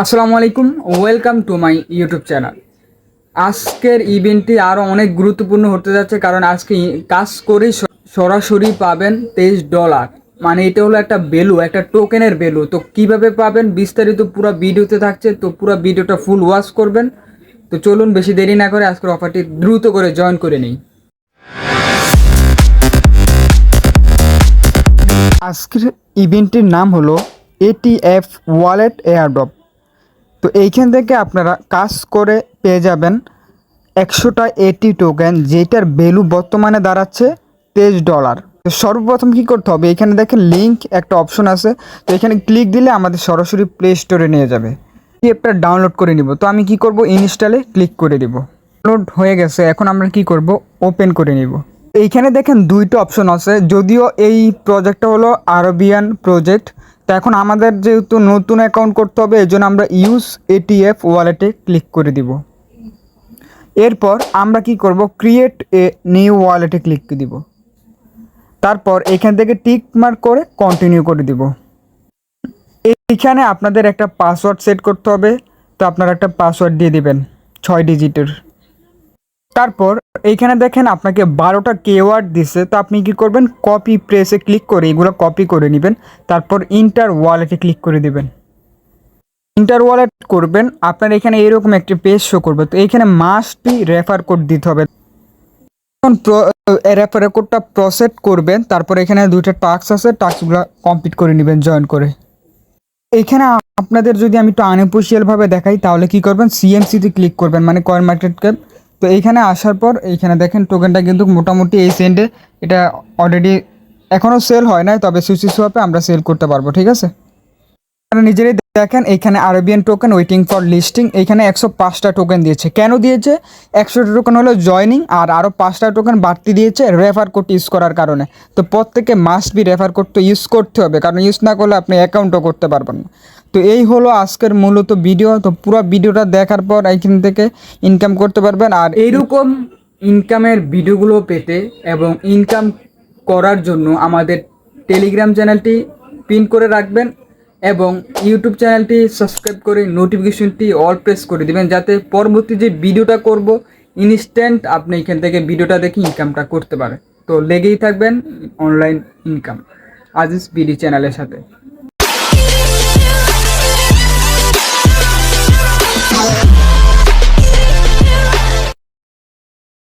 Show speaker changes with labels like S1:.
S1: আসসালামু আলাইকুম, welcome to my YouTube channel. আজকের ইভেন্টটি আরও অনেক গুরুত্বপূর্ণ হতে যাচ্ছে, কারণ আজকে কাজ করেই সরাসরি পাবেন $23। মানে এটা হলো একটা ভ্যালু, একটা টোকেনের ভ্যালু। তো কিভাবে পাবেন বিস্তারিত পুরো ভিডিওতে থাকছে, তো পুরো ভিডিওটা ফুল ওয়াচ করবেন। তো চলুন বেশি দেরি না করে আজকের অফারটি দ্রুত করে জয়েন করে নিই। আজকের ইভেন্টটির নাম হলো এটিএফ ওয়ালেট এয়ারড্রপ। তো এইখান থেকে আপনারা কাজ করে পেয়ে যাবেন 100টা এটি টোকেন, যেটার ভ্যালু বর্তমানে দাঁড়াচ্ছে $23। তো সর্বপ্রথম কী করতে হবে, এখানে দেখেন লিঙ্ক একটা অপশন আছে। তো এখানে ক্লিক দিলে আমাদের সরাসরি প্লে স্টোরে নিয়ে যাবে। এই অ্যাপটা ডাউনলোড করে নিব। তো আমি কি করব, ইনস্টলে ক্লিক করে দিব। ডাউনলোড হয়ে গেছে, এখন আমরা কি করব, ওপেন করে নিব। এইখানে দেখেন দুইটা অপশন আছে, যদিও এই প্রজেক্টটা হলো আরবিয়ান প্রজেক্ট। তো এখন আমাদের যেহেতু নতুন অ্যাকাউন্ট করতে হবে, এই জন্য আমরা ইউজ এটিএফ ওয়ালেটে ক্লিক করে দিব। এরপর আমরা কি করব, ক্রিয়েট এ নিউ ওয়ালেটে ক্লিক দিব। তারপর এখান থেকে টিক মার্ক করে কন্টিনিউ করে দিব। এইখানে আপনাদের একটা পাসওয়ার্ড সেট করতে হবে। তো আপনারা একটা পাসওয়ার্ড দিয়ে দিবেন 6 ডিজিটের। তারপর এইখানে দেখেন আপনাকে 12টা কিওয়ার্ড দিছে। তো আপনি কি করবেন, কপি প্রেসে ক্লিক করে এগুলো কপি করে নেবেন। তারপর ইন্টার ওয়ালেটে ক্লিক করে দিবেন। ইন্টার ওয়ালেট করবেন, আপনার এখানে এরকম একটি পেজ শো করবে। তো এইখানে মাস্ট বি রেফার কোড দিতে হবে। যখন রেফার কোডটা প্রসেস করবেন, তারপর এখানে দুইটা টাস্ক আছে, টাস্কগুলো কমপ্লিট করে নেবেন জয়েন করে। এইখানে আপনাদের যদি আমি একটু আনঅফিশিয়ালভাবে দেখাই, তাহলে কি করবেন, সিএমসিতে ক্লিক করবেন, মানে কয়েন মার্কেট ক্যাপ। তো এইখানে আসার পর এইখানে দেখেন টোকেনটা কিন্তু মোটামুটি এই সেন্ডে এটা অলরেডি এখনও সেল হয় নাই, তবে সুইচি সোয়াপে আমরা সেল করতে পারবো। ঠিক আছে, আপনারা নিজেরাই দেখেন এইখানে Arabian token waiting for listing. এইখানে 105টা টোকেন দিয়েছে। কেন দিয়েছে? 100টা টোকেন হলো জয়নিং, আর আরও 5টা টোকেন বাড়তি দিয়েছে রেফার কোড ইউজ করার কারণে। তো প্রত্যেকে মাস্ট বি রেফার কোড তো ইউজ করতে হবে, কারণ ইউজ না করলে আপনি অ্যাকাউন্টও করতে পারবেন না। তো এই হলো আজকের মূলত ভিডিও। তো পুরো ভিডিওটা দেখার পর এইখান থেকে ইনকাম করতে পারবেন। আর এইরকম ইনকামের ভিডিওগুলো পেতে এবং ইনকাম করার জন্য আমাদের টেলিগ্রাম চ্যানেলটি পিন করে রাখবেন এবং ইউটিউব চ্যানেলটি সাবস্ক্রাইব করে নোটিফিকেশনটি অল প্রেস করে দিবেন, যাতে পরবর্তী যে ভিডিওটা করব ইনস্ট্যান্ট আপনি এখান থেকে ভিডিওটা দেখে ইনকামটা করতে পারেন। তো লেগেই থাকবেন অনলাইন ইনকাম আজিজ বিডি চ্যানেলের সাথে।